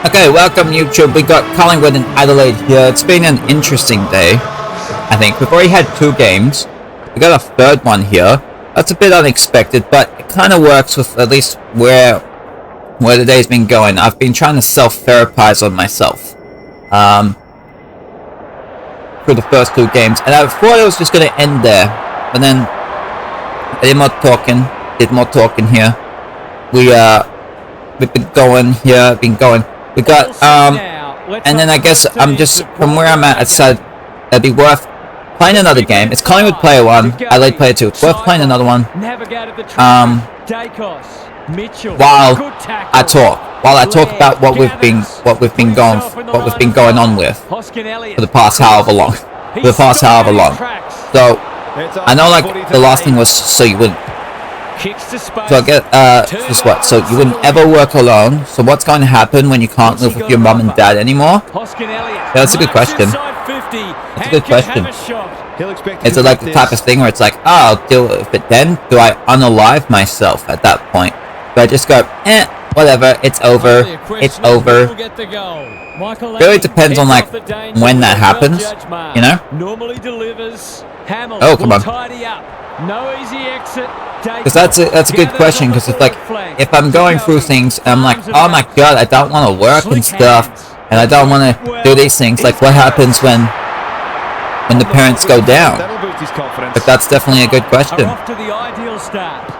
Okay, welcome YouTube. We got Collingwood and Adelaide here. It's been an interesting day, I think. We've already had 2 games. We got a third one here. That's a bit unexpected, but it kind of works with at least where the day's been going. I've been trying to self-therapize on myself for the first 2 games, and I thought it was just going to end there, but then I did more talking here. We've been going here, we got, and then I guess I'm just, from where I'm at, I decided it'd be worth playing another game. It's Collingwood player 1, Adelaide player 2. It's worth playing another one, while I talk about what we've been going on with for the past however long. So, I know, like, the last thing was so you wouldn't. So I get, just what? So you wouldn't ever work alone. So what's going to happen when you can't live with your mum and dad anymore? Yeah, that's a good question. That's a good question. Is it like the type of thing where it's like, oh, I'll deal with it then? Do I unalive myself at that point? Do I just go, whatever, it's over. It really depends on, like, when that happens, you know? Oh, come on. No easy exit. Because that's a good question, because it's like, if I'm going through things and I'm like, oh my god, I don't want to work and stuff, and I don't want to do these things, like what happens when the parents go down? But that's definitely a good question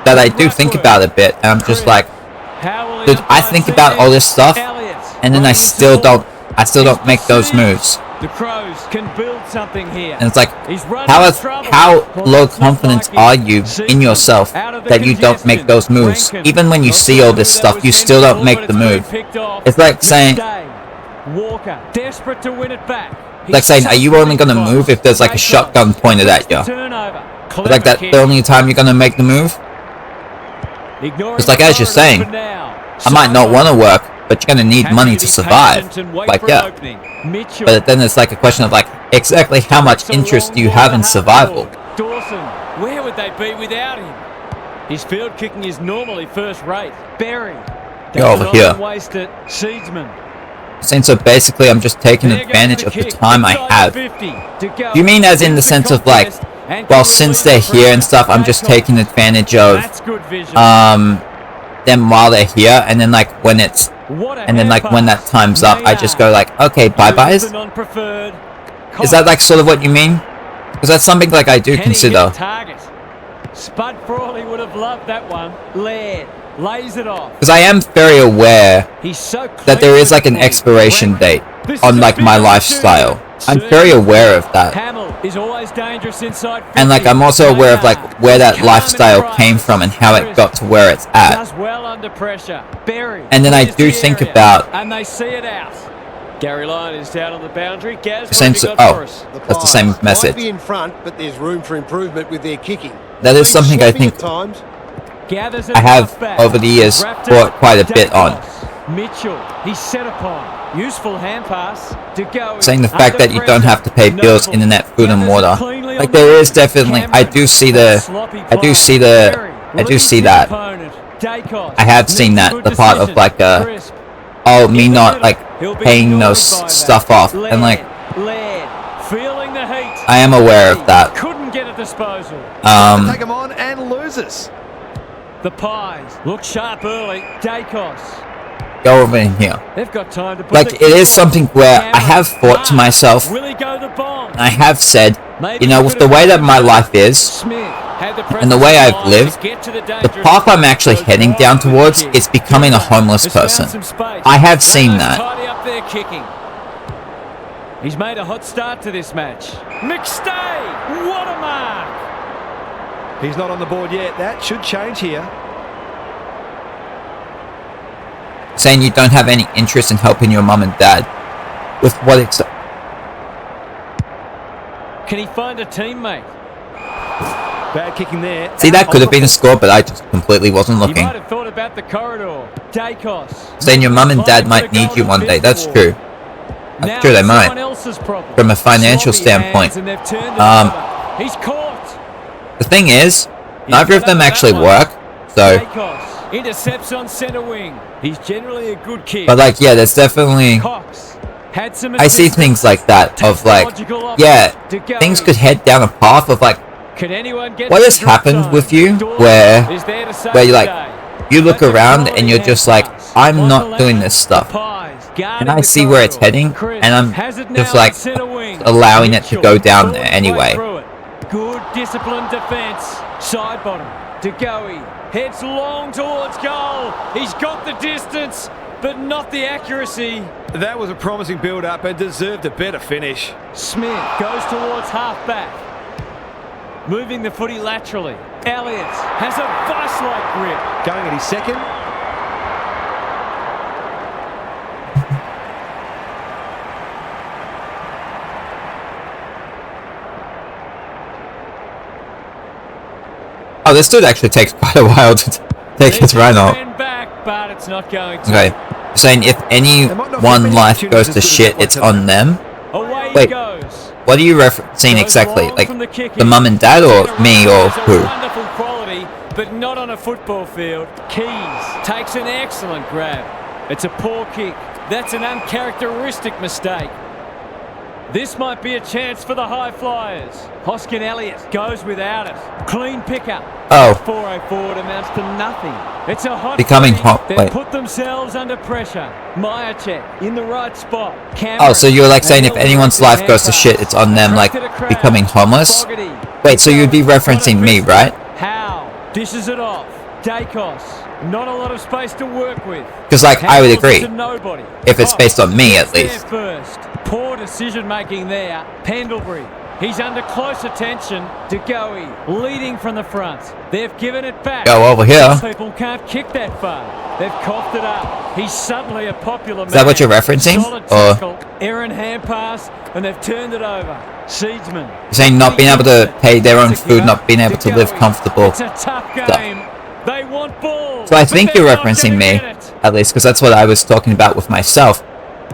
that I do think about a bit, and I'm just like, dude, I think about all this stuff, and then I still don't make those moves. The Crows can build something here. And it's like, how low confidence are you in yourself that you don't make those moves? Even when you see all this stuff, you still don't make the move. It's like saying, Walker, desperate to win it back. It's like saying, are you only going to move if there's like a shotgun pointed at you? It's like that the only time you're going to make the move? It's like, as you're saying, I might not want to work, but you're going to need money to survive. Like, yeah. But then it's like a question of, like, exactly how much interest do you have in survival? Dawson, where would they be without him? His field kicking is normally first rate. Berry. You're over here. Seedsman. Saying, so basically I'm just taking advantage of the time I have. You mean as in the sense of, like, well, since they're here and stuff, I'm just taking advantage of them while they're here, and then like when it's when that time's up, I just go like, okay, bye-byes? Is that like sort of what you mean? Because that's something like I do consider. Spud Frawley would have loved that one. Laird lays it off. Because I am very aware that there is like an expiration date on like my lifestyle. I'm very aware of that. And like I'm also aware of like where that lifestyle came from and how it got to where it's at. And then I do think about, and they see it out. Gary Lyon is down on the boundary. that's the same message. Might be in front, but there's room for improvement with their kicking. That is something I think I have over the years thought quite a bit on. Mitchell, he's set upon. Useful hand pass to go. Saying the fact that you don't have to pay bills, internet, food and water. Like there is definitely, I do see that. I have seen that, the part of like me not like paying those stuff off, and like I am aware of that. Couldn't get a disposal. Take him on and loses. The Pies look sharp early. Dacos. Go over in here. They've got time to put like it is something where I have thought to myself, I have said, you know, with the way that my life is and the way I've lived, the path I'm actually heading down towards is becoming a homeless person. I have seen that. He's made a hot start to this match. McStay, what a mark! He's not on the board yet. That should change here. Saying you don't have any interest in helping your mum and dad with what it's. Can he find a teammate? Bad kicking there. See, that could have been a score, but I just completely wasn't looking. You might have thought about the corridor. Dacos. Saying your mum and dad might need you one day. That's true. That's true, they might. From a financial standpoint. He's caught. The thing is, neither of them actually work, so Intercepts on centre wing. He's generally a good kid. But like, yeah, there's definitely... Cox had some I see things like that of like, yeah, things could head down a path of like, Can anyone get what has to the drop happened zone? with you Dawes where is there to save you the like, day. you look That's a around quality and you're just like, hand pass. I'm not Michael doing Evans, this stuff. Pies, And guarding I the see where it's corridor. heading, Chris and I'm has it now just on like centre wing. allowing it to Mitchell go down saw there his way anyway. through it. Good disciplined defence. Side bottom. De Goey heads long towards goal. He's got the distance, but not the accuracy. That was a promising build-up and deserved a better finish. Smith goes towards half-back. Moving the footy laterally. Elliott has a vice-like grip. Going at his second. Oh, this dude actually takes quite a while to take his run off. Back, but it's not going to. Okay, you're saying if any one life goes to shit, it's on them? Away Wait, he goes. what are you referencing Goes exactly? long Like, from the kicking. the mum and dad or me or It's a who? wonderful quality, but not on a football field. Keys takes an excellent grab. It's a poor kick. That's an uncharacteristic mistake. This might be a chance for the high flyers. Hoskin Elliott goes without it. Clean pickup. Oh. 404 amounts to nothing. It's a hot Becoming footy. hot- They've wait. put themselves under pressure. Myercheck in the right spot. Oh, Cameron so you're like saying if nails anyone's the life goes to hand shit, pass. it's on them, like, Attracted a crowd. becoming homeless? Fogarty. Wait, so you'd be referencing me, right? Howe dishes it off. Dacos. Not a lot of space to work with. Because, like, I would Handles it agree. to nobody. If it's based on me, Gets at there least. First. Poor decision making there. Pendlebury. He's under close attention. De Goey leading from the front. They've given it back. Go over here. Some people can't kick that far. They've coughed it up. He's suddenly a popular man. Is that what you're referencing? Solid Or- tackle. Errant hand pass, and they've turned it over. Seedsman. You're saying not being able to pay their own food, not being able to live comfortable. It's a tough game. They want balls. So I think but you're they're not referencing gonna me, get it. at least, because that's what I was talking about with myself.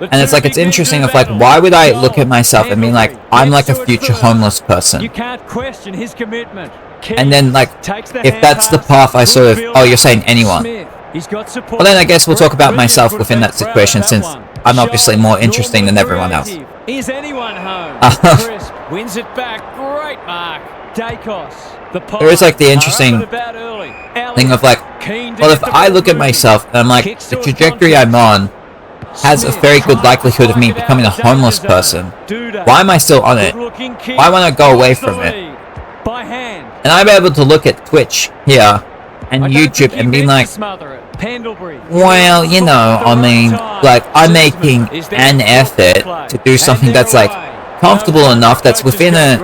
And it's like, it's interesting of like, why would I look at myself and mean like, I'm like a future homeless You person? can't question his commitment. And then like, Takes the if hand that's the pass. path I sort of, Good oh, you're build-up. saying anyone. Smith, he's got support. Well then I guess we'll talk about Brilliant myself would within have that been situation proud of since that one. I'm obviously more interesting than everyone else. Creative. Is anyone home? Crisp wins it back. Great mark. Dacos. There is like the interesting thing of like, well, if I look at myself and I'm like, the trajectory I'm on has a very good likelihood of me becoming a homeless person. Why am I still on it? Why won't I go away from it? And I'm able to look at Twitch here and YouTube and be like, well, you know, I mean, like, I'm making an effort to do something that's like comfortable enough, that's within a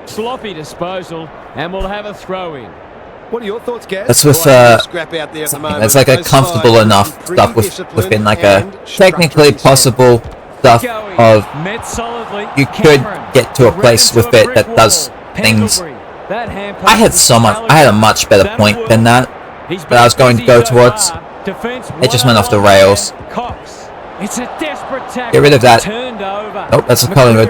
sloppy disposal, and we'll have a throw in. What are your thoughts, Gaz? that's with Scrap out there at the something moment. that's like a Both comfortable sides enough pretty stuff disciplined within like a and technically structurally sound. possible stuff of Met solidly. you could get to a place with it that does things. I had a much better point than that that I was going to go towards. It just went off the rails. It's a desperate tackle. Get rid of that. Turned over. Nope, that's a Collingwood.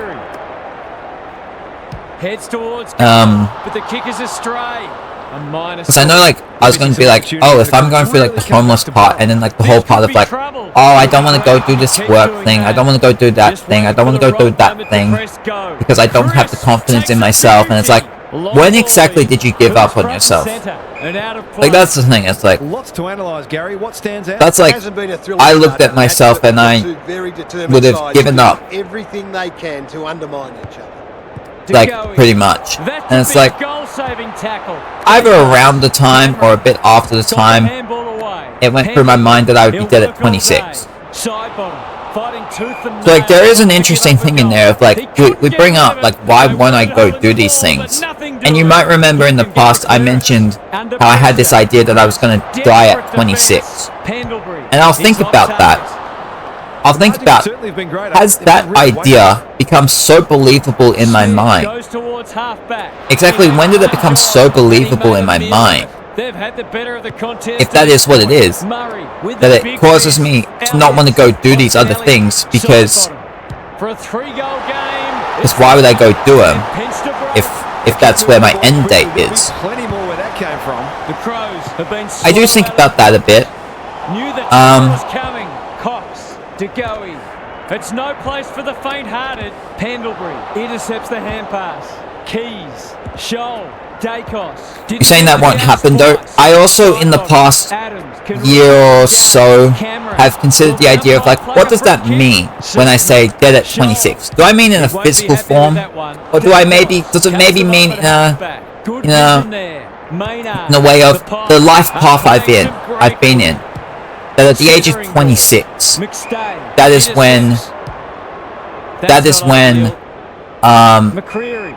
Heads towards but the kick is astray. Because I know, like, I was going to be like, oh, if I'm going through like the homeless part and then like the whole part of like, oh, I don't want to go do this work thing, I don't want to go do that thing, I don't want to go do that thing because I don't have the confidence in myself, and it's like, when exactly did you give up on yourself? Like, that's the thing. It's like, Lots to analyse, Gary. What stands out? that's like, Hasn't been a thrilling I looked start at to the myself match, and but I two very determined would have sides given doing up. everything they can to undermine each other. like, pretty much. That's And a it's big like, goal-saving tackle. either around the time or a bit after the time, it went through my mind that I would be dead at 26. So like, there is an interesting thing in there of like, we bring up like, why won't I go do these things? And you might remember in the past I mentioned how I had this idea that I was going to die at 26. And I'll think about that. I'll think about, has that idea become so believable in my mind? Exactly when did it become so believable in my mind? If that is what it is, that it causes me to not want to go do these other things because why would I go do them if that's where my end date is? Plenty more where that that came from. The Crows have been I do think about that a bit. Knew that trouble was coming. Cox, DeGoey. It's no place for the faint-hearted. Pendlebury intercepts the hand pass. Keys, Scholl, Dacos. You're saying that won't happen though? I also, in the past year or so, have considered the idea of like, what does that mean when I say dead at 26? Do I mean in a physical form, or does it maybe mean in a way of the life path I've been in? That at the age of 26, that is when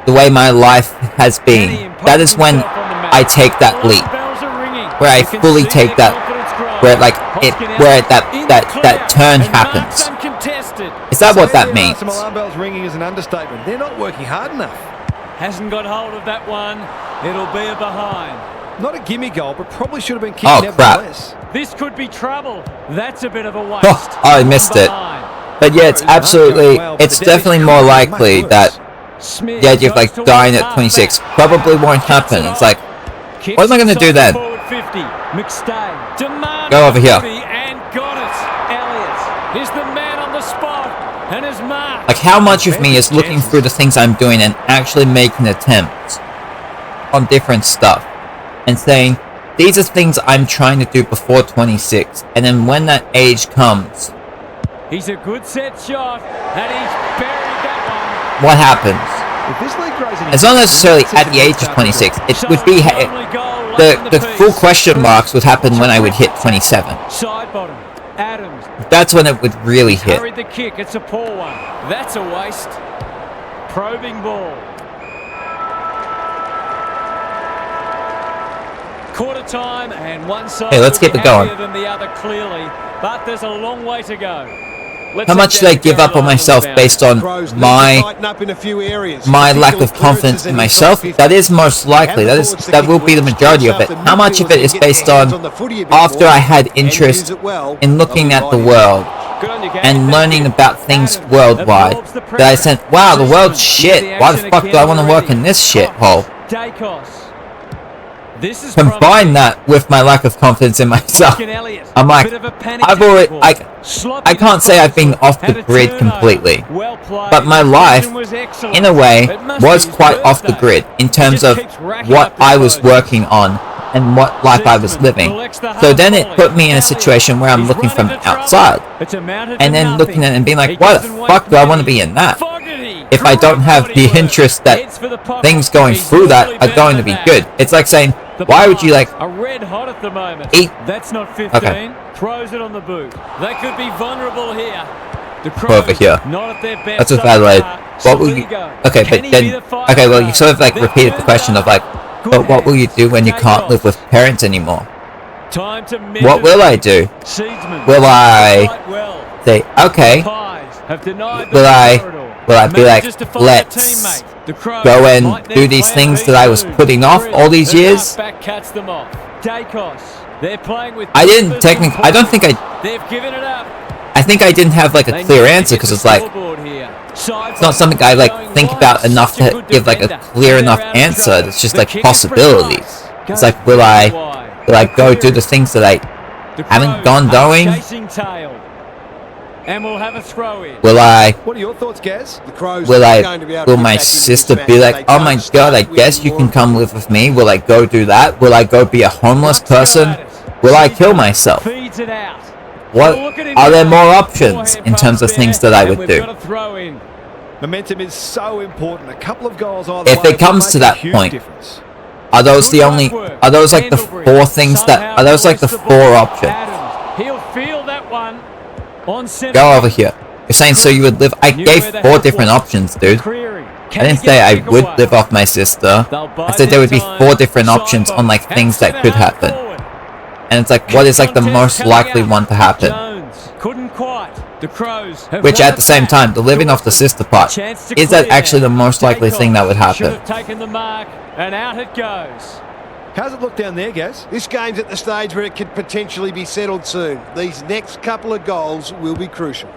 the way my life has been, that is when I take that leap, where I fully take that, where that turn happens. Is that what that means? Some alarm bells ringing is an understatement. They're not working hard enough. Hasn't got hold of that one. It'll be a behind. Not a gimme goal, but probably should have been kicked crap. nevertheless. This could be trouble. That's a bit of a waste. Oh, I missed it. But yeah, it's definitely more likely that the idea of like dying at 26 probably won't happen. It's like, what am I going to do then? Go over here. And got it. Elliott is the man on the spot and is marked. Like, how much of me is looking through the things I'm doing and actually making attempts on different stuff and saying, these are things I'm trying to do before 26, and then when that age comes, he's a good set shot, and he's buried that what happens? If this league grows any It's not necessarily at the age of 26. It would be the full question marks would happen when I would hit 27. Side bottom, Adams. That's when it would really hit. Carried the kick. It's a poor one. That's a waste. Probing ball. Quarter time, and one side Hey, let's keep it going. than the other clearly, but there's a long way to go. How much did I give up on myself based on my lack of confidence in myself? That is most likely. That will be the majority of it. How much of it is based on after I had interest in looking at the world and learning about things worldwide, that I said, wow, the world's shit. Why the fuck do I want to work in this shithole? Combine that with my lack of confidence in myself. I'm like, I can't say I've been off the grid completely, but my life, in a way, was quite off the grid in terms of what I was working on and what life I was living. So then it put me in a situation where I'm looking from the outside, and then looking at it and being like, why the fuck do I want to be in that? If I don't have the interest that things going through that are going to be good. It's like saying, why would you like a red hot at the moment? Eat? That's not 15. Okay. Throws it on the boot. They could be vulnerable here. The over here. Not at their best. That's with Adelaide. What will you? Okay, but then okay, well you sort of like repeated the question of like, but what will you do when you can't live with parents anymore? What will I do? Will I say, okay? Will I be like, let's go and do these things that I was putting off all these years? I think I didn't have like a clear answer because it's like, it's not something I like think about enough to give like a clear enough answer. It's just like possibilities. It's like, will I go do the things that I haven't gone doing? And we'll have a throw in. What are your thoughts, Gaz? Will my sister be like, oh my god, I guess you can come live with me? Will I go do that? Will I go be a homeless person? Will I kill myself? What are there more options in terms of things that I would do? Momentum is so important. A couple of goals on. If it comes to that point, are those like the four options? He'll feel that one. Go over here. You're saying so you would live... I gave 4 different options, dude. I didn't say I would live off my sister. I said there would be 4 different options on like things that could happen. And it's like, what is like the most likely one to happen? Which at the same time, the living off the sister part, is that actually the most likely thing that would happen? And out it goes. How's it look down there, Gaz? This game's at the stage where it could potentially be settled soon. These next couple of goals will be crucial.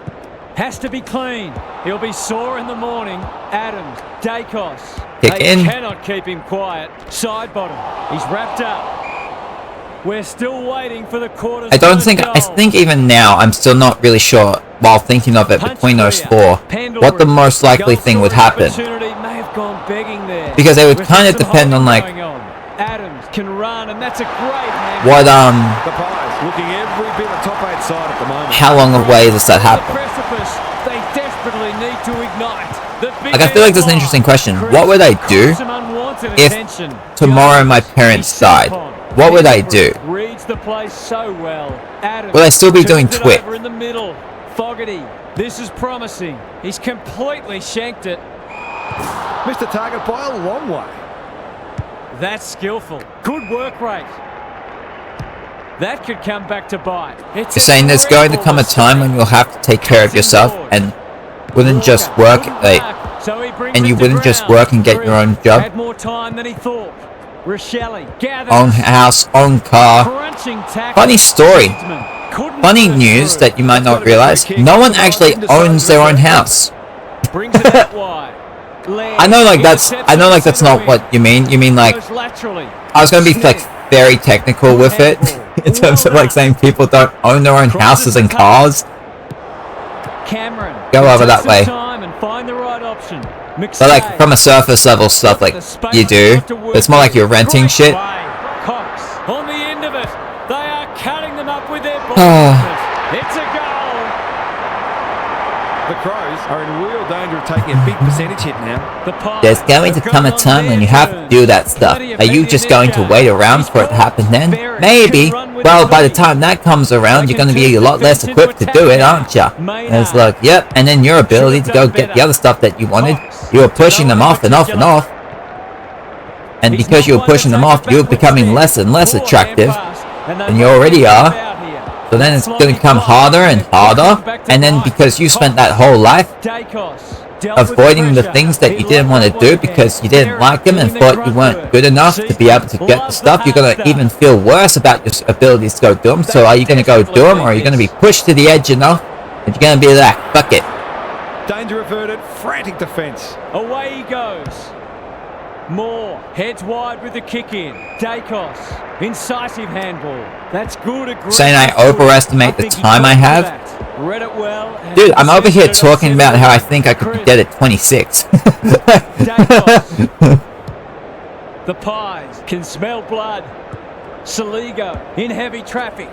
Has to be clean. He'll be sore in the morning. Adams, Dacos. Kick They in. cannot keep him quiet. Side bottom. He's wrapped up. We're still waiting for the quarter's I don't first think, goal. I think even now, I'm still not really sure, while thinking of it between those four, what the most likely thing would happen. May have gone begging there. Because it would With kind of some depend on, holding like, going on. Adams can run, and that's a great hand. what, The Pies looking every bit of top 8 side at the moment. how long away does that The happen? precipice. They desperately need to ignite. The big Like, I feel like that's an interesting question. What would I do Some unwanted if attention. tomorrow my parents died? What would I do? Reads the place so well. Adams Would I still be doing turns it twit? over in the middle. Fogarty. This is promising. He's completely shanked it. Missed the target by a long way. That's skillful. Good work rate. That could come back to bite. It's You're saying there's going to come a time when you'll have to take care of yourself and wouldn't just work, like, and you wouldn't just work and get your own job? Had more time than he thought. Rochelle gathers. Own house, own car. Crunching tackle. Funny story. Couldn't Funny burst news through. that you might not realize. No one actually owns their own house. Brings it out wide. I know like that's not what you mean. You mean like, Goes laterally. I was gonna be like very technical with it in terms of like saying people don't own their own houses and cars. Cameron. Go over that way. Time and find the right option. But like from a surface level stuff, like you do. But it's more like you're renting shit. Cox on the end of it. They are cutting them up with their ball. It's a goal. The Crows are in real danger of taking a big percentage hit now. The Pies There's going to have come a gone time on when you their have to terms. do that stuff. Plenty of Are you feet just in going this to game. wait around He's for it to happen then? Barry Maybe. can run with Well, the by the lead. time that comes around, you're going to be a lot less equipped to do it, aren't you? And it's like, yep. And then your ability to go get the other stuff that you wanted, you were pushing them off and off and off. And because you were pushing them off, you're becoming less and less attractive than you already are. So then it's going to become harder and harder. And then because you spent that whole life avoiding the things that you didn't want to do because you didn't like them and thought you weren't good enough to be able to get the stuff, you're going to even feel worse about your abilities to go do them. So are you going to go do them, or are you going to be pushed to the edge enough and you're going to be like, fuck it? Danger averted, frantic defence. Away he goes. Moore heads wide with the kick in. Dacos, incisive handball. That's good. Saying I overestimate the time I have? Read it well. Dude, I'm over here talking about how I think I could be dead at 26. Dacos. The Pies can smell blood. Saligo in heavy traffic.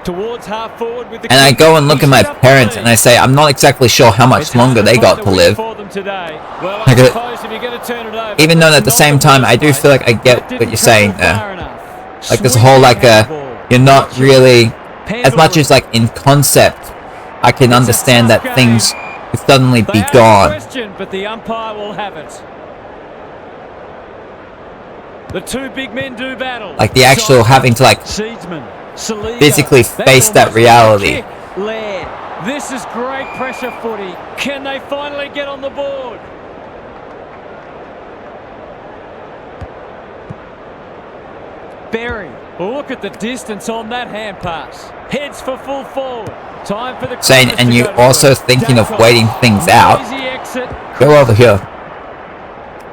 Towards half forward with the And I kick. go and look at my He's up the parents lead. and I say, I'm not exactly sure how much It's hard longer to they find got a to win live. for them today. Well, I I get- suppose if you're going to turn it over, Even though at the it's same not time, I do worst feel like I way. get Didn't what you're travel saying far there. enough. Like this whole like you're not really, as much Pendlebury. as like in concept, I can understand that things could suddenly They be ask gone. question, but the umpire will have it. The two big men do battle. Like the actual having to like Seedsman, Saligo. physically That's face that almost a reality. kick. Laird. This is great pressure footy. Can they finally get on the board? Berry. Look at the distance on that hand pass. Heads for full forward. Time for the Saying, Crows and to you go to also work. thinking of Dacos. waiting things out. Noisy exit. Go over here.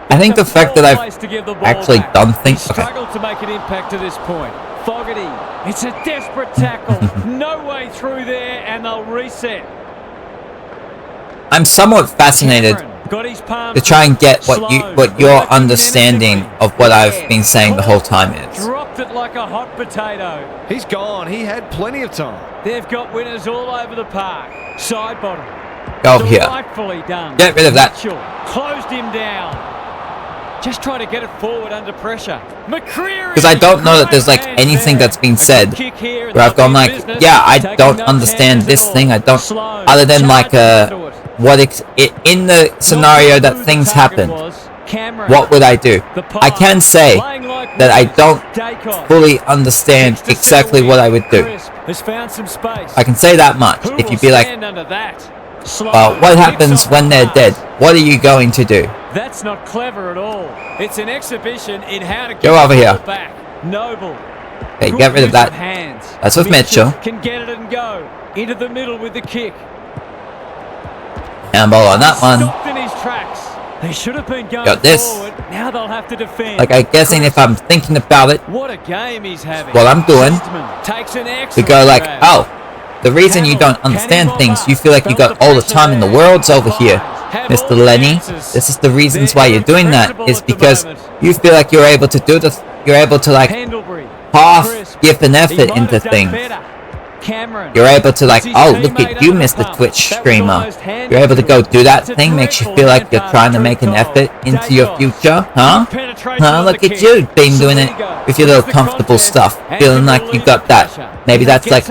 I think the It's a fact that poor I've place to give the ball actually back. done things. He Okay. struggled to make an impact to this point. Fogarty. It's a desperate tackle. No way through there, and they'll reset. I'm somewhat fascinated Cameron got his palm to try and get slow, what your working understanding menacingly. of what I've been saying the whole time is. Dropped it like a hot potato. He's gone. He had plenty of time. They've got winners all over the park. Side bottom. Go over here. Delightfully done. Get rid of that. Mitchell closed him down. Just try to get it forward under pressure. McCreary. Because I don't know that there's like Great anything hands that's been there. said Kick here and where I've they'll gone be in like, business. yeah, I Taking don't no understand chances this at thing. I all. don't, Slow. other than like Charging onto it. what in the scenario that things happen, what would I do? I can say that I don't fully understand exactly what I would do. Has found some space. I can say that much. Who If will you'd be like, stand under that? Slow. well, what happens when they're dead? What are you going to do? That's not clever at all. It's an exhibition in how to get Go over the here. ball back. Noble. Okay, Good get rid of use that. hands. That's with Mitchell. Can get it and go into the middle with the kick. Handball on that one. Stopped in his tracks. They should have been going Got this. forward. Now they'll have to defend. Like, I'm guessing if I'm thinking about it, What a game he's having. what I'm doing, Takes an we excellent go like, grab. oh, the reason you don't understand things, you feel like you got all the time in the world's over here, Mr. Lenny. This is the reasons why you're doing that, is because you feel like you're able to do this, you're able to like half give an effort into things. You're able to like, oh, look at you, Mr. Twitch streamer. You're able to go do that thing, makes you feel like you're trying to make an effort into your future, huh? Huh? Look at you, been doing it with your little comfortable stuff, feeling like you got that. Maybe that's like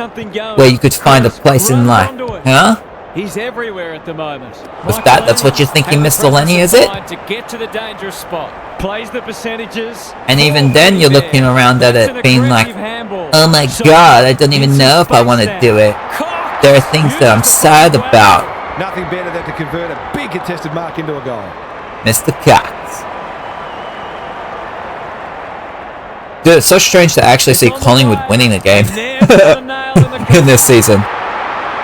where you could find a place in life, huh? He's everywhere at the moment. With that, that's what you're thinking, Mr. Lenny, is it? To get to the dangerous spot. Plays the percentages. And even then, you're looking around at it, being like, oh my god, I don't even know if I want to do it. There are things that I'm sad about. Nothing better than to convert a big contested mark into a goal. Mr. Cox. Dude, it's so strange to actually see Collingwood winning a game in this season.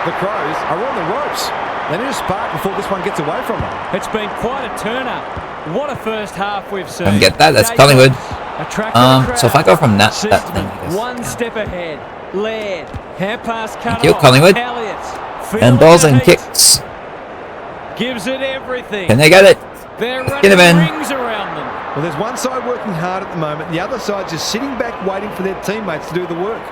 The Crows are on the ropes. They need a spark before this one gets away from them. It's been quite a turn-up. What a first half we've seen. I can get that, that's Collingwood. So if I go from that thing, I guess. One step ahead. Laird. Hand pass cut Thank you, off. Collingwood. Elliott. And balls and kicks. Gives it everything. Can they get it? They're Get him in. running rings around them. Well, there's one side working hard at the moment. The other side just sitting back waiting for their teammates to do the work.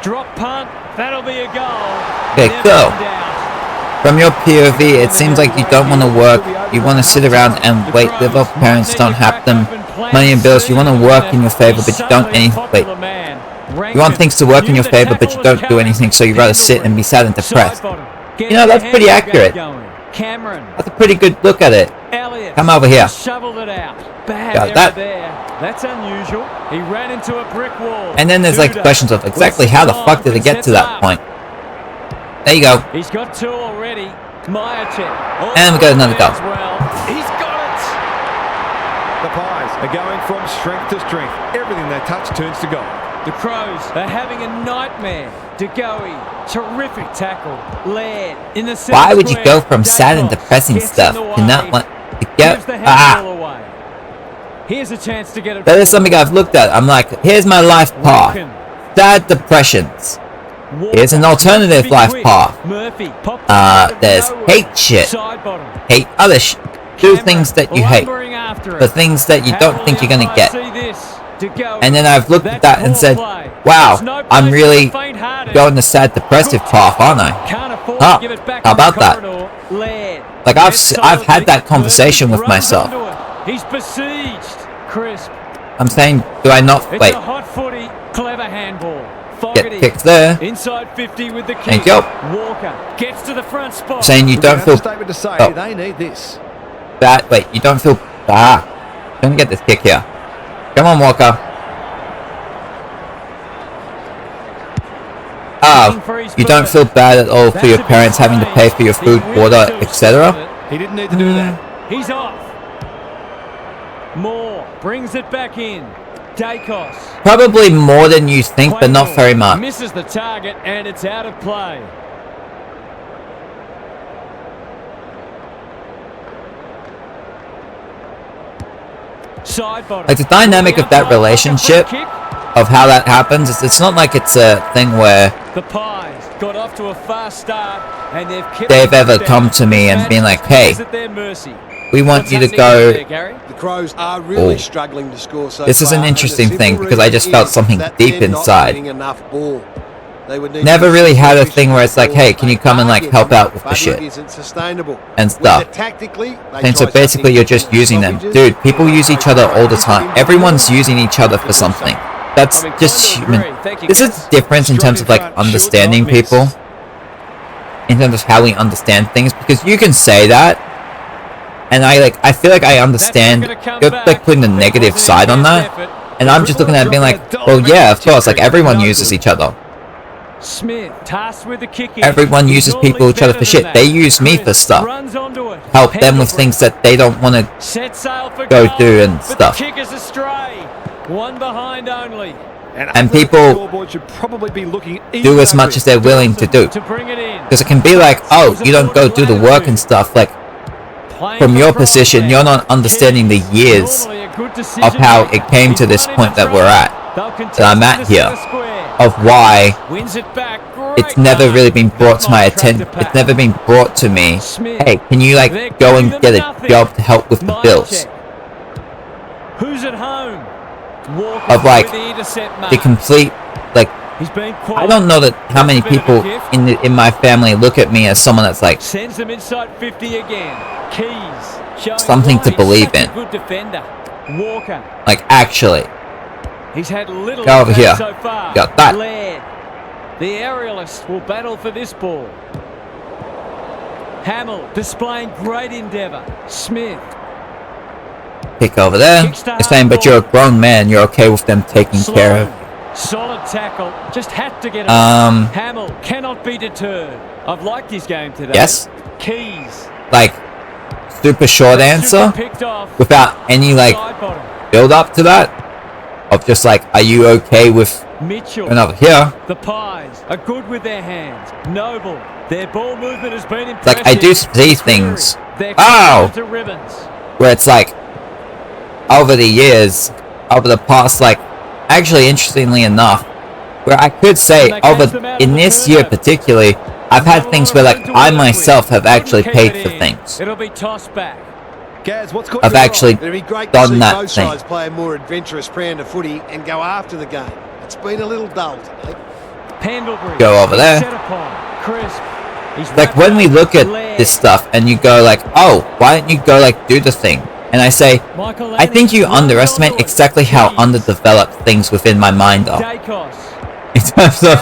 Drop punt. That'll be a goal. Okay, Never go. in doubt. From your POV, it seems like you don't want to work. You want to sit around and wait. Live off parents don't have them money and bills. You want to work in your favor, but you don't wait. You want things to work in your favor, but you don't do anything, so you'd rather sit and be sad and depressed. You know, that's pretty accurate. That's a pretty good look at it. Come over here. Shoveled it out. Bad Got that. there. That's unusual. He ran into a brick wall. And then there's like questions of exactly how the fuck did it get to that point. There you go. He's got two already. Myercheck. And we got another goal. Well. He's got it. The Pies are going from strength to strength. Everything they touch turns to gold. The Crows are having a nightmare. DeGoey, terrific tackle. Laird in the center Why would you square. go from sad and depressing Gets in stuff the to not way. want to Gives get the handball away. Here's a chance to get it. That is something I've looked at. I'm like, here's my life path. Sad depressions. Here's an alternative life path. Murphy, There's hate shit. Hate other shit. Do things that you hate. The things that you don't think you're gonna get. And then I've looked at that and said, wow, I'm really going the sad depressive path, aren't I? Huh, how about that? Like I've had that conversation with myself. He's besieged. Crisp. I'm saying, do I not It's wait? a hot footy, clever handball. Get kicked there. Inside 50 with the kick. Thank you. Walker gets to the front spot. Saying you don't feel Statement to say oh. they need this. bad. Wait, you don't feel don't get this kick here. Come on, Walker. Oh, you don't feel bad at all for your parents having to pay for your food, water, etc. He didn't need to do that. He's off. Moore brings it back in. Dacos. Probably more than you think, but not very much. Misses the target and it's out of play. Side bottom. Like the dynamic of that relationship, of how that happens, it's not like it's a thing where The Pies got off to a fast start and they've ever come to me and been like, hey, we want you to go. The Crows are really struggling to score so This is an far, interesting and the thing simple because I just reason felt is something that deep they're not inside. getting enough ball. They would need Never to really had a establish thing where it's like, ball hey, can you come and like help out with the but shit it isn't sustainable. and stuff. Tactically, And so basically you're just using them. Dude, people use each other all the time. Everyone's using each other for something. That's just human. This is the difference in terms of like understanding people. In terms of how we understand things. Because you can say that. And I feel like I understand. You're like putting the negative side on that. And I'm just looking at it being like, well yeah, of course, like everyone uses each other. Smith tasked with the kick. Everyone uses people each other for shit. They use me for stuff. Help them with things that they don't want to go do and stuff. Kick is astray. One behind only. And people Should probably be looking do as much as they're willing to do. To bring it in. Because it can be like, oh, you don't go do the work and stuff. Like, from your position, you're not understanding the years of how it came to this point that we're at. That I'm at here. Of why it's never really been brought to my attention. It's never been brought to me. Hey, can you like go and get a job to help with the bills? Who's at home? Of like the complete like. I don't know that how many people in my family look at me as someone that's like sends them inside 50 again. Keys something to believe in. Good defender. Walker. Like actually. He's had little go over here. So far. Got that. Laird. The aerialist will battle for this ball. Hamill displaying great endeavour. Smith. Kick over there. You're saying, but you're a grown man. You're okay with them taking care of. Solid tackle. Just had to get it. Hamill cannot be deterred. I've liked his game today. Yes. Keys. Like super short answer without any like build up to that. Of just like, are you okay with Mitchell? And over here, the Pies are good with their hands. Noble, their ball movement has been impressive. Like I do see things. Oh, where it's like over the years, over the past, like actually interestingly enough, where I could say over in this year particularly, I've had things where like I myself have actually paid for things. It'll be tossed back. Gaz, what's I've actually It'd be great to done see that both thing. sides play a more adventurous brand of footy and go after the game. It's been a little dull today. Pendlebury. Go over there. Crisp. Like when we look at this stuff and you go like, oh, why don't you go like do the thing? And I say, I think you underestimate exactly how underdeveloped things within my mind are. In terms of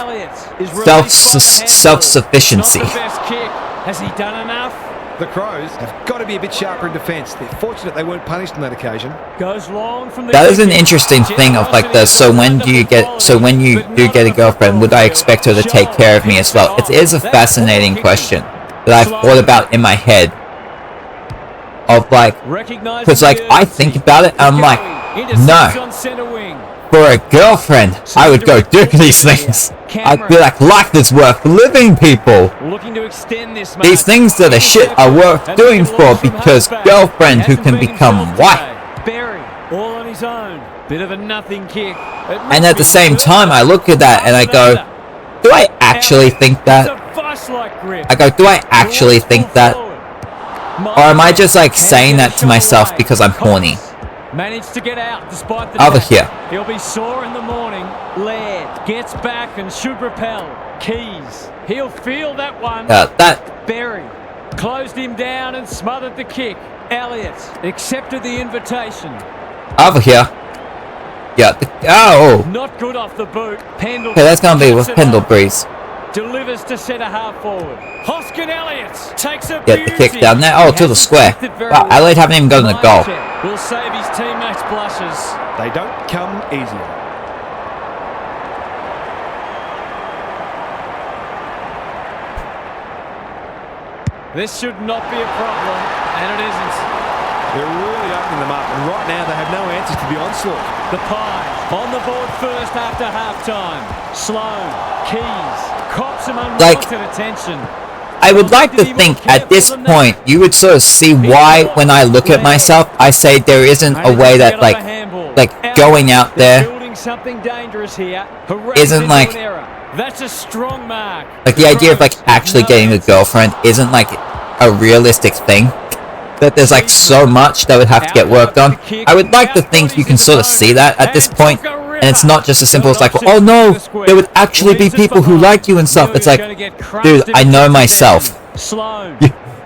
self-sufficiency. Has he done enough? The Crows have got to be a bit sharper in defence. They're fortunate they weren't punished on that occasion. Goes long from the that is an interesting thing of like the when you do get a girlfriend, would I expect her to take care of me as well? It is a fascinating question that I've thought about in my head. Of like, because like I think about it, I'm like, no. For a girlfriend, I would go do these things. I'd be like this worth living, people. These things that are shit are worth doing for because girlfriend who can become wife. All on his own. Bit of a nothing kick. And at the same time, I look at that and I go, do I actually think that? I go, do I actually think that? Or am I just like saying that to myself because I'm horny? Managed to get out despite the over here. He'll be sore in the morning. Laird gets back and should repel. Keys. He'll feel that one. That. Berry closed him down and smothered the kick. Elliott accepted the invitation. Over here. Yeah. Oh. Not good off the boot. Pendlebury. Okay, that's gonna be with Pendlebury's. Delivers to centre half forward. Hoskin Elliott takes a get the kick down there. Oh, to the square. Wow, Adelaide haven't even gotten a goal. Will save his teammates' blushes. They don't come easy. This should not be a problem, and it isn't. They're really opening them up, and right now they have no answers to the onslaught. The Pies on the board first after half-time. Sloan, Keys, cops some unwanted attention. I would like to think at this point you would sort of see why when I look at myself I say there isn't a way that like going out there isn't like that's a strong mark. Like the idea of like actually getting a girlfriend isn't like a realistic thing. That there's like so much that would have to get worked on. I would like to think you can sort of see that at this point. And it's not just as simple as like, oh no, there would actually be people who like you and stuff. It's like, dude, I know myself.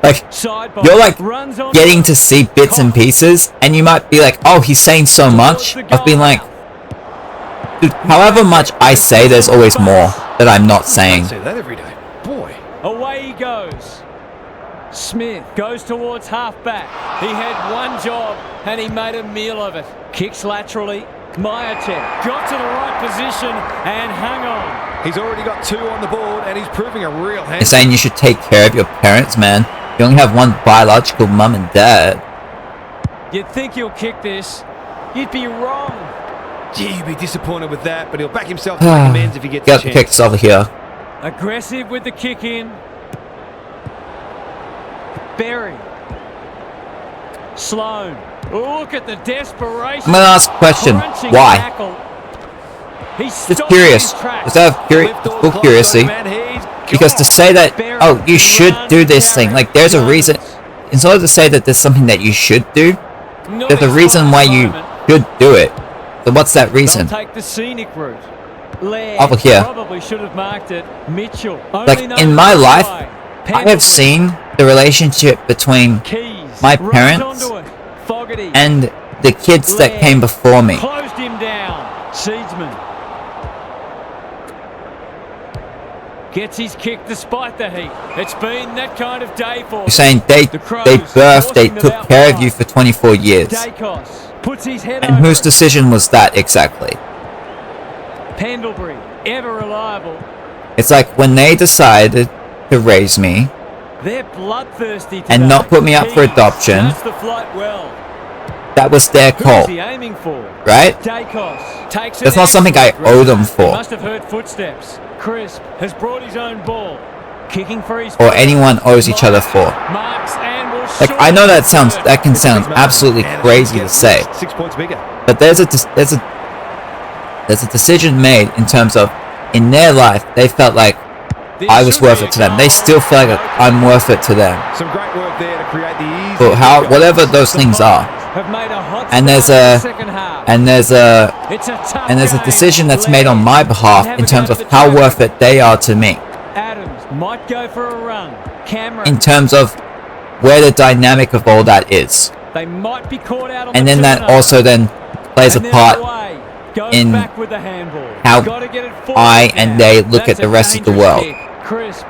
Like, you're like getting to see bits and pieces, and you might be like, oh, he's saying so much. I've been like, dude, however much I say, there's always more that I'm not saying. I say that every day. Boy. Away he goes. Smith goes towards half-back. He had one job, and he made a meal of it. Kicks laterally. Myatek got to the right position and hung on. He's already got 2 on the board and he's proving a real hand. You're saying you should take care of your parents, man. You only have one biological mum and dad. You'd think he'll kick this. You'd be wrong. Gee, you'd be disappointed with that, but he'll back himself to make amends if he gets a chance. Got the kicks over here. Aggressive with the kick in. Berry. Sloan. Look at the desperation. I'm gonna ask a question. Crunching Why? tackle. He's Just curious. Just out of full curiosity. Because to say that, oh, you should do this thing, like there's a reason. In order to say that there's something that you should do, there's a reason why you should do it. So what's that reason? Take the scenic route. Over here. Probably should have marked it. Mitchell. Like in my life, I have seen the relationship between my parents and the kids that came before me. Closed him down. Seedsman gets his kick despite the heat. It's been that kind of day for. You're saying they birthed, they took care of you for 24 years. Puts his head and whose decision was that exactly? Pendlebury, ever reliable. It's like when they decided to raise me, they're bloodthirsty today. And not put me up for adoption. That's the flight well. That was their call. Who's he aiming for? Right? That's not something I owe them for. Must have heard footsteps. Crisp has brought his own ball. Kicking for his or anyone owes each other for. Like I know that can sound absolutely crazy to say. 6 points bigger. But there's a decision made in terms of in their life they felt like I was worth it to them. They still feel like I'm worth it to them. Some great work there to create the easy. But whatever those things are. And there's a decision that's made on my behalf in terms of how worth it they are to me. Adams might go for a run. Cameron. In terms of where the dynamic of all that is. They might be caught out on and then that also then plays a part in how I and they look at the rest of the world. Crisp.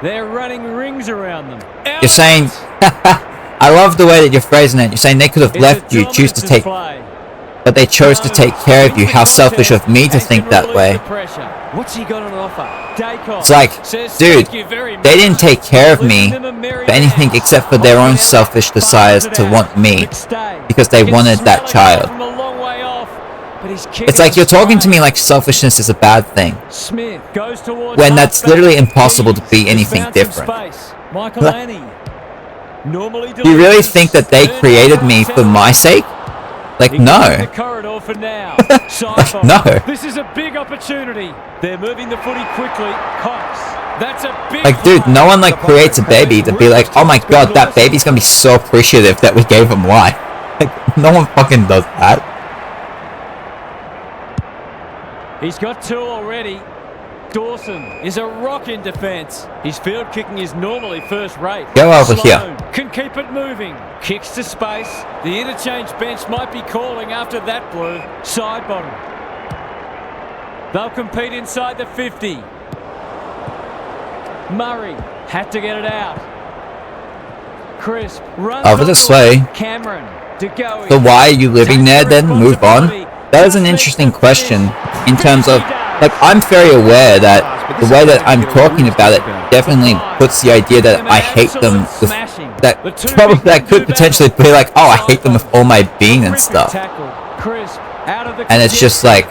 They're running rings around them. You're saying, I love the way that you're phrasing it. You're saying they could have left you, but they chose to take care of you. How selfish of me to think that way. What's he got on offer? It's like, dude, they didn't take care of me for anything except for their own selfish desires to want me because they wanted that child. It's like you're talking to me like selfishness is a bad thing when that's literally impossible to be anything different. Do you really think that they created me for my sake? Like, no. Like, no. This is a big opportunity. They're moving the footy quickly. Cox. That's a big like, dude, no one like creates a baby to be like, oh my god, that baby's gonna be so appreciative that we gave him life. Like, no one fucking does that. He's got 2 already. Dawson is a rock in defence. His field kicking is normally first rate. Go over here. Can keep it moving. Kicks to space. The interchange bench might be calling after that blue. Side bottom. They'll compete inside the 50. Murray had to get it out. Crisp runs over this way. Cameron to go. So why are you living there then? Move on. That is an interesting question in terms of, like, I'm very aware that the way that I'm talking about it definitely puts the idea that I hate them with, that could potentially be like, oh, I hate them with all my being and stuff. And it's just like,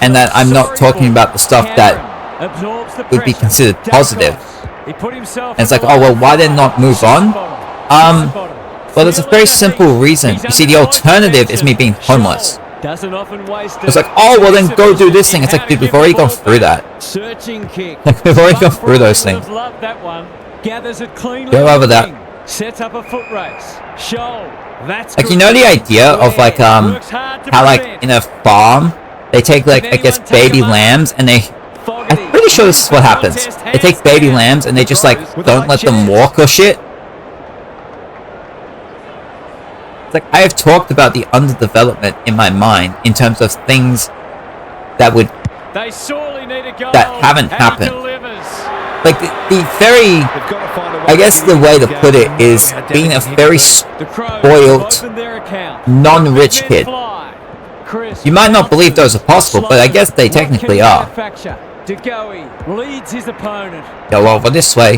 and that I'm not talking about the stuff that would be considered positive. And it's like, oh, well, why then not move on? Well, there's a very simple reason. You see, the alternative is me being homeless. It's like, oh, well then go do this thing. It's like, dude, we've already gone through that. We've already gone through those things. Go over that. Sets up a foot race. Like, you know the idea of like, how like in a farm, they take like, I guess, baby lambs and they, I'm pretty sure this is what happens. They take baby lambs and they just like, don't let them walk or shit. It's like, I have talked about the underdevelopment in my mind in terms of things that would, that haven't happened. Like, the very, I guess the way to put it is being a very spoiled, non-rich kid. You might not believe those are possible, but I guess they technically are. Go over this way.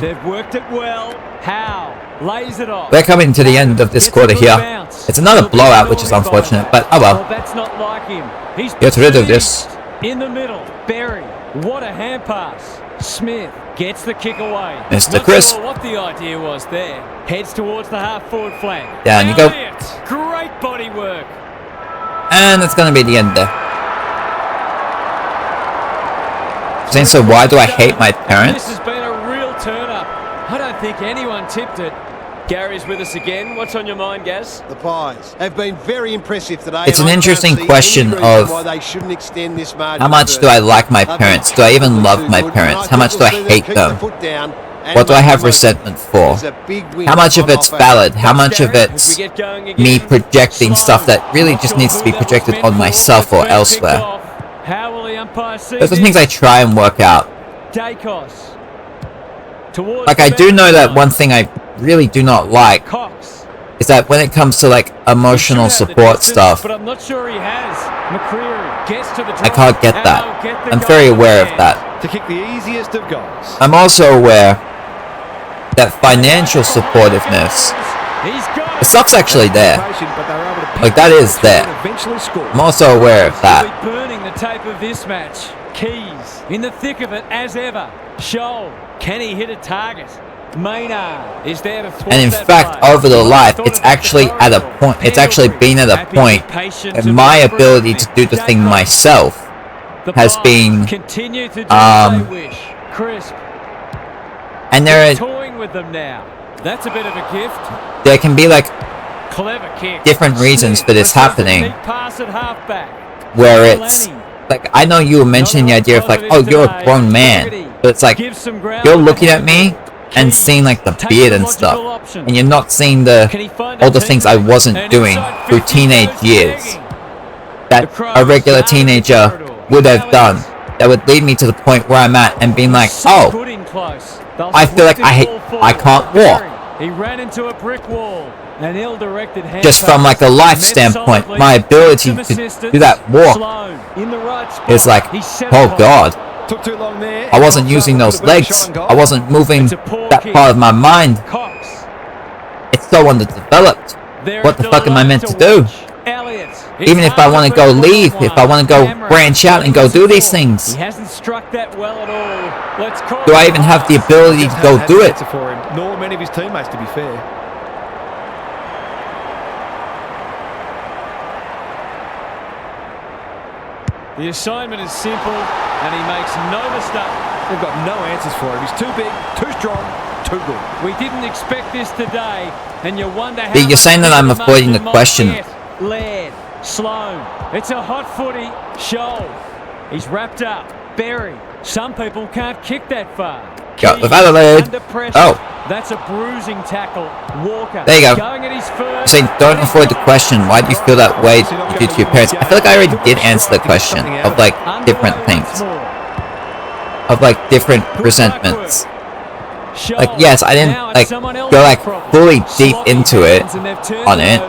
We're coming to the end of this quarter here. It's another blowout, which is unfortunate, but oh well. Get rid of this. In the middle, Berry. What a hand pass. Smith gets the kick away. Mr. Not Chris. sure what the idea was there. Heads towards the half-forward flank. Down you go. Elliott, great body work. And that's going to be the end there. Saying, so why do I hate my parents? This has been a real turn-up. I don't think anyone tipped it. Gary's with us again. What's on your mind, Gaz? The Pies have been very impressive today. It's and an I interesting don't see question any reason of why they shouldn't extend this margin how much do I like my parents? Do I even love my parents? How much do I hate them? What do I have resentment for? How much of it's valid? How much of it's me projecting stuff that really just needs to be projected on myself or elsewhere? Those are things I try and work out. Like, I do know that one thing I really do not like is that when it comes to like emotional support stuff, I can't get that. I'm very aware of that. To kick the easiest of goals. I'm also aware that financial supportiveness, the stuff's actually there. Like, that is there. I'm also aware of that. Burning the tape of this match. Keys in the thick of it as ever. Shoal, can he hit a target? Maynard is there to thwart. And in fact, over the life, it's actually at a point. It's actually been at a point where my ability to do the thing myself has been crisp. And there are Toying with them now. That's a bit of a gift. There can be like Clever kick. different reasons for this happening, Pass at halfback. where it's like, I know you were mentioning the idea of like, oh, you're a grown man, but it's like you're looking at me and seeing like the beard and stuff, and you're not seeing all the things I wasn't doing through teenage years that a regular teenager would have done, that would lead me to the point where I'm at and being like, oh, I feel like I can't walk. He ran into a brick wall. An ill-directed hand Just from like a life standpoint, my ability to do that walk is like, oh god, Took too long there. I wasn't using those legs, I wasn't moving that part of my mind. It's so underdeveloped. What the fuck am I meant to do? Even if I want to go leave, if I want to go branch out and go do these things, He hasn't struck that well at all. Let's call do I even have the ability to go do it? For him, nor many of his teammates, to be fair. The assignment is simple, and he makes no mistake. They've got no answers for him. He's too big, too strong, too good. We didn't expect this today, and you wonder how. You're saying that I'm avoiding the question. Laird, Sloan. It's a hot footy. Shoal. He's wrapped up. Berry. Some people can't kick that far. Got with Adelaide. Oh. That's a bruising tackle. Walker. There you go. Going at his first. Saying, don't avoid the question, why do you feel that way due to your parents? I feel like I already did answer the question of like different things, of like different resentments. Like, yes, I didn't like go like fully deep into it on it.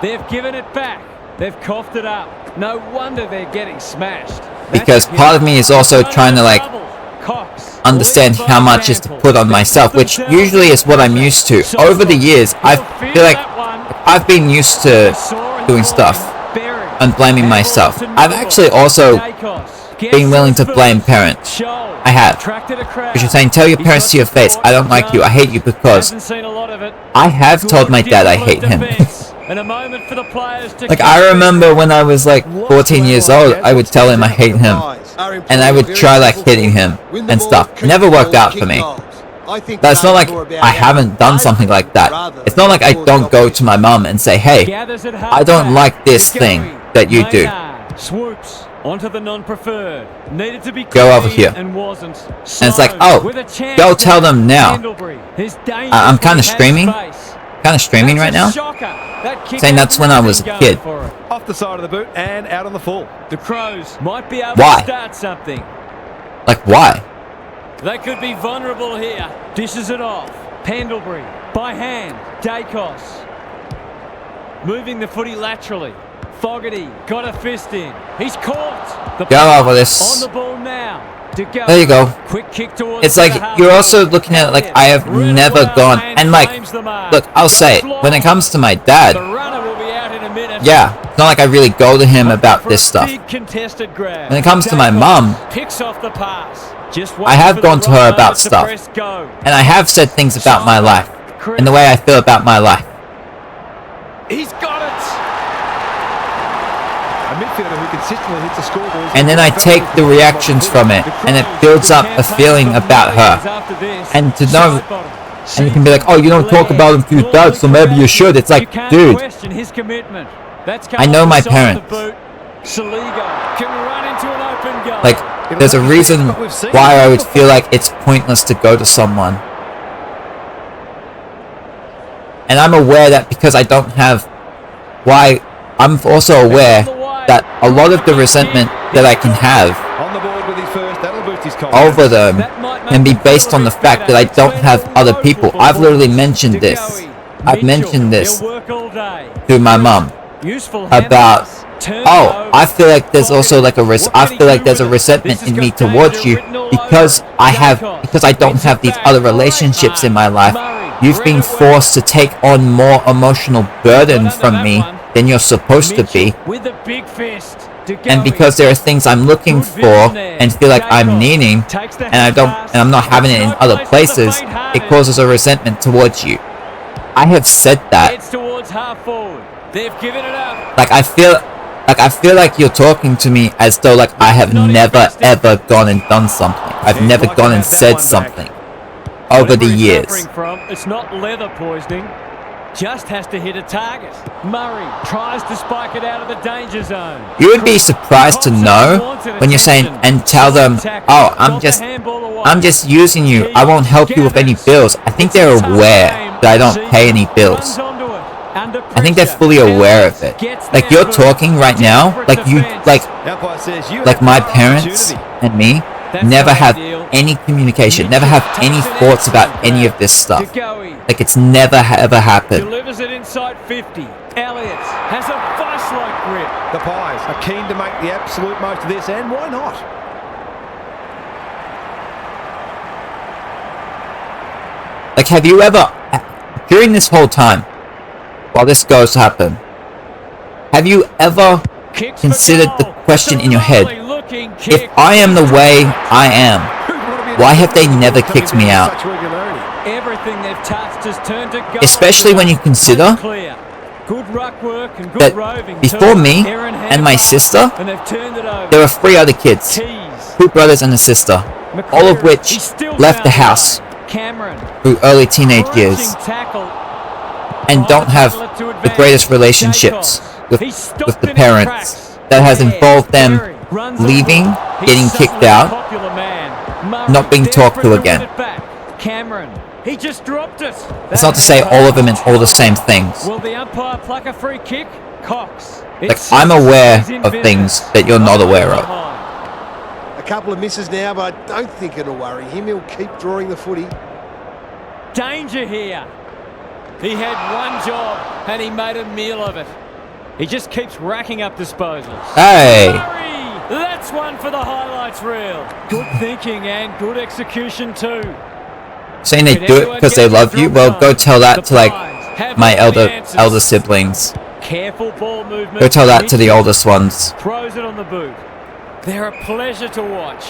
They've given it back. They've coughed it up. No wonder they're getting smashed. Because part of me is also trying to like understand how much is to put on myself, which usually is what I'm used to. Over the years, I feel like I've been used to doing stuff and blaming myself. I've actually also been willing to blame parents. I have. Because you're saying, tell your parents to your face, I don't like you, I hate you, because I have told my dad I hate him. Like, I remember when I was like 14 years old, I would tell him I hate him, and I would try like hitting him and stuff. It never worked out for me. But it's not like I haven't done something like that. It's not like I don't go to my mum and say, hey, I don't like this thing that you do. Swoops onto the non-preferred. Needed to be go over here. And wasn't. And it's like, oh, go tell them now. I'm kind of streaming. Kind of streaming right now. Saying that's when I was a kid. Off the side of the boot and out on the full. The Crows might be able to start something. Like, why? They could be vulnerable here. Dishes it off. Pendlebury by hand. Dacos moving the footy laterally. Fogarty got a fist in. He's caught. Go over this. On the ball now. There you go. Quick kick towards it's like you're also looking at it like I have never gone, and like, look, I'll say it, when it comes to my dad, yeah, it's not like I really go to him about this stuff. When it comes to my mum, I have gone to her about stuff, and I have said things about my life, and the way I feel about my life. He's got it. A midfielder who consistently hits the scoreboard. And then I take the reactions from it, and it builds up a feeling about her. And to know, and you can be like, oh, you don't talk about him to your dad, so maybe you should. It's like, dude, I know my parents. Like, there's a reason why I would feel like it's pointless to go to someone. And I'm aware that because I don't have why, I'm also aware that a lot of the resentment that I can have over them can be based on the fact that I don't have other people. I've literally mentioned this. I've mentioned this to my mum about, oh, I feel like there's also like I feel like there's a resentment in me towards you because I don't have these other relationships in my life. You've been forced to take on more emotional burden from me than you're supposed to be. And because there are things I'm looking for and feel like I'm needing, and I'm not having it in other places, it causes a resentment towards you. I have said that. Like I feel like you're talking to me as though like I have never ever gone and done something. I've never gone and said something over the years. It's not leather poisoning. Just has to hit a target. Murray tries to spike it out of the danger zone. You would be surprised to know when you're saying and tell them, oh, I'm just using you. I won't help you with any bills. I think they're aware that I don't pay any bills. I think they're fully aware of it. Like you're talking right now, like my parents and me never have any communication, never have any thoughts about any of this stuff. Like it's never ever happened. Delivers it inside 50. Elliott has a vice-like grip. The Pies are keen to make the absolute most of this, and why not? Like, have you ever, during this whole time, while this goes to happen, have you ever considered the question in your head, if I am the way I am, why have they never kicked me out? Especially when you consider that before me and my sister, there were 3 other kids, 2 brothers and a sister, all of which left the house through early teenage years and don't have the greatest relationships with the parents. That has involved them leaving, getting kicked out, not being talked to again. He just dropped it. It's not to say all of them and all the same things. Will the umpire pluck a free kick? Cox. Like, I'm aware of things that you're not aware of. A couple of misses now, but I don't think it'll worry him. He'll keep drawing the footy. Danger here. He had one job and he made a meal of it. He just keeps racking up disposals. Hey! That's one for the highlights reel. Good thinking and good execution too. Saying they do it because they love you? Well, go tell that to like my elder siblings. Careful ball movement. Go tell that to the oldest ones. Throws it on the boot. They're a pleasure to watch.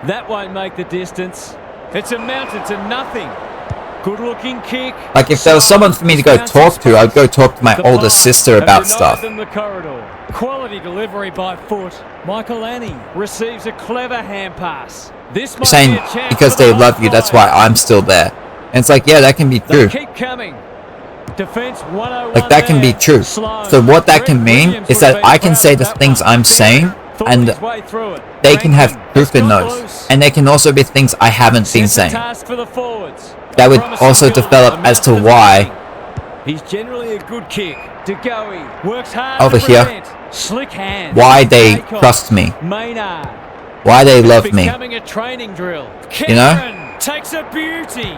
That won't make the distance. It's amounted to nothing. Good looking kick. Like if there was someone for me to go talk to, I'd go talk to my older sister about stuff. Quality delivery by foot. Michael Annie receives a clever hand pass. This You're saying because they love you, that's why I'm still there. And it's like, yeah, that can be true. Keep coming. Defense 101. Like that can be true. So what that can mean is that I can say the things I'm saying and they can have truth in those. And they can also be things I haven't been saying. That would also develop as to why he's generally a good kick. DeGoey works hard over here, slick hands. why they trust me, why they love me, a training drill. You know? Takes a beauty.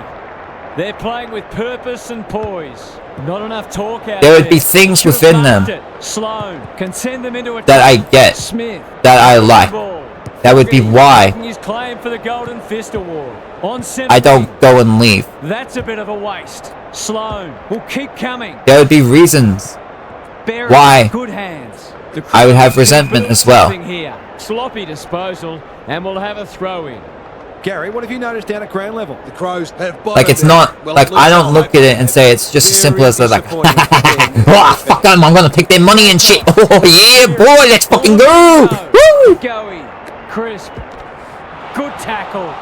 They're playing with purpose and poise. Not enough talk out there would be things within them Sloan can send them into a that I get, Smith, that I like. That would be why his claim for the Golden Fist Award. I don't go and leave. That's a bit of a waste. Sloan will keep coming. There would be reasons why good hands. I would have resentment as well. Sloppy disposal, and we'll have a throw in. Gary, what have you noticed down at ground level? The Crows have Like, it's not, like, I don't look at it and say it's just as simple as they're like, oh, fuck them, I'm gonna take their money and shit. Oh, yeah, boy, let's fucking go. Woo! Goey, crisp, good tackle.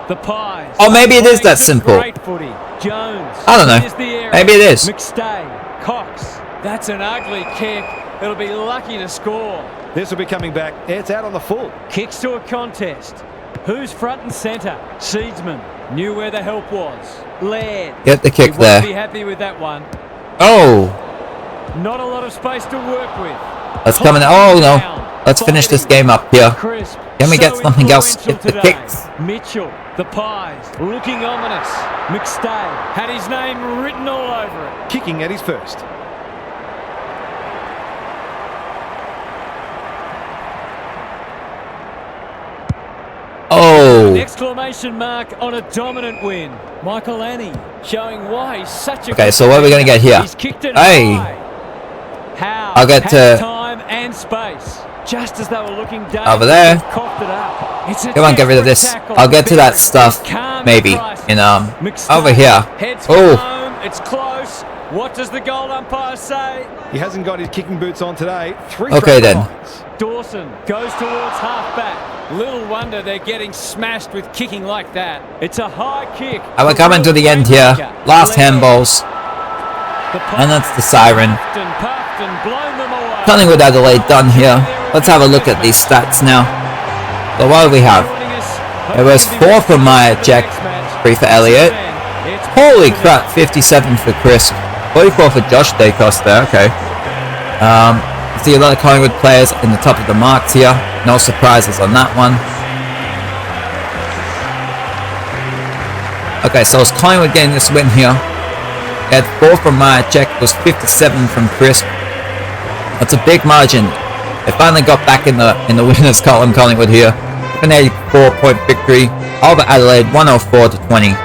The Pies. Oh, maybe it is that simple. Great footy. Jones. I don't know. Clears the area. Maybe it is. McStay. Cox. That's an ugly kick. It'll be lucky to score. This will be coming back. It's out on the full. Kicks to a contest. Who's front and centre? Seedsman. Knew where the help was. Laird. Get the kick He there. won't be happy with that one. Oh, Not a lot of space to work with. that's coming. Oh, no. Let's finish this game up here. Crisp. Can we get So something else? influential Hit the today. kicks. Mitchell, the Pies, looking ominous. McStay had his name written all over it. Kicking at his first. Oh. An exclamation mark on a dominant win. Michael Annie showing why he's such a Okay, good so what are we gonna get here? He's kicked it Hey. high. How I'll get to- time and space. Just as they were looking down, Over there. coughed it up. It's a Come on, get rid of this. desperate tackle. I'll get to that stuff, Calm maybe, prices. in, McStay over here. heads for Oh. home. It's close. What does the goal umpire say? He hasn't got his kicking boots on today. 3 Okay, straight then. lines. Dawson goes towards half-back. Little wonder they're getting smashed with kicking like that. It's a high kick. And we're coming to the end here. Last handballs. And that's the siren. Collingwood Adelaide done here. Let's have a look at these stats now. So what do we have? It was 4 from Maya Jack, 3 for Elliott. Holy crap, 57 for Chris. 44 for Josh Dacos there, okay. See a lot of Collingwood players in the top of the marks here. No surprises on that one. Okay, so it's Collingwood getting this win here. They had 4 from Maya Jack, was 57 from Chris. That's a big margin. They finally got back in the winners column, Collingwood here. An 84-point victory over Adelaide, 104-20.